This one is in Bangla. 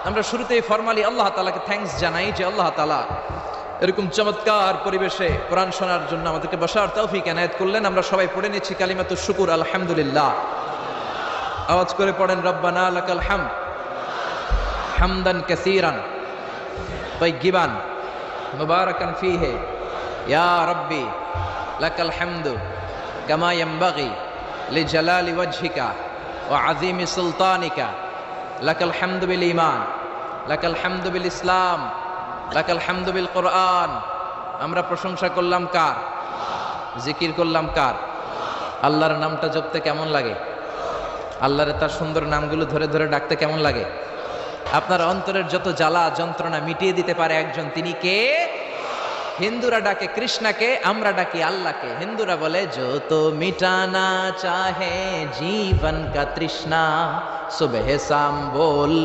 আমরা শুরুতেই ফরমালি আল্লাহ তাআলাকে থ্যাঙ্কস জানাই যে আল্লাহ তাআলা এরকম চমৎকার পরিবেশে কোরআন শোনার জন্য আমাদেরকে বসার তৌফিক এনায়েত করলেন। আমরা সবাই পড়ে নিচ্ছি কালিমাতুশ শুকুর, আলহামদুলিল্লাহ। আওয়াজ করে পড়েন, রব্বানা লাকাল হামদ হামদান কাসীরান তাইয়্যিবান মুবারাকান ফীহি ইয়া রাব্বি লাকাল হামদু কামা ইয়ানবাগি লিজালালি ওয়াজহিকা ওয়া আযীমি সুলতানিকা লাকাল হামদু বিল ঈমান লাকাল হামদু বিল ইসলাম লাকাল হামদু বিল কোরআন। আমরা প্রশংসা করলাম কার? জিকির করলাম কার? আল্লাহর নামটা জপতে কেমন লাগে? আল্লাহর তার সুন্দর নামগুলো ধরে ধরে ডাকতে কেমন লাগে? আপনার অন্তরের যত জ্বালা যন্ত্রণা মিটিয়ে দিতে পারে একজন, তিনি কে? হিন্দুরা ডাকে কৃষ্ণকে, আমরা ডাকি আল্লাহকে। হিন্দুরা বলে যো তো মিটানা চাহে জীবন কা তৃষ্ণা সুবহ শাম बोल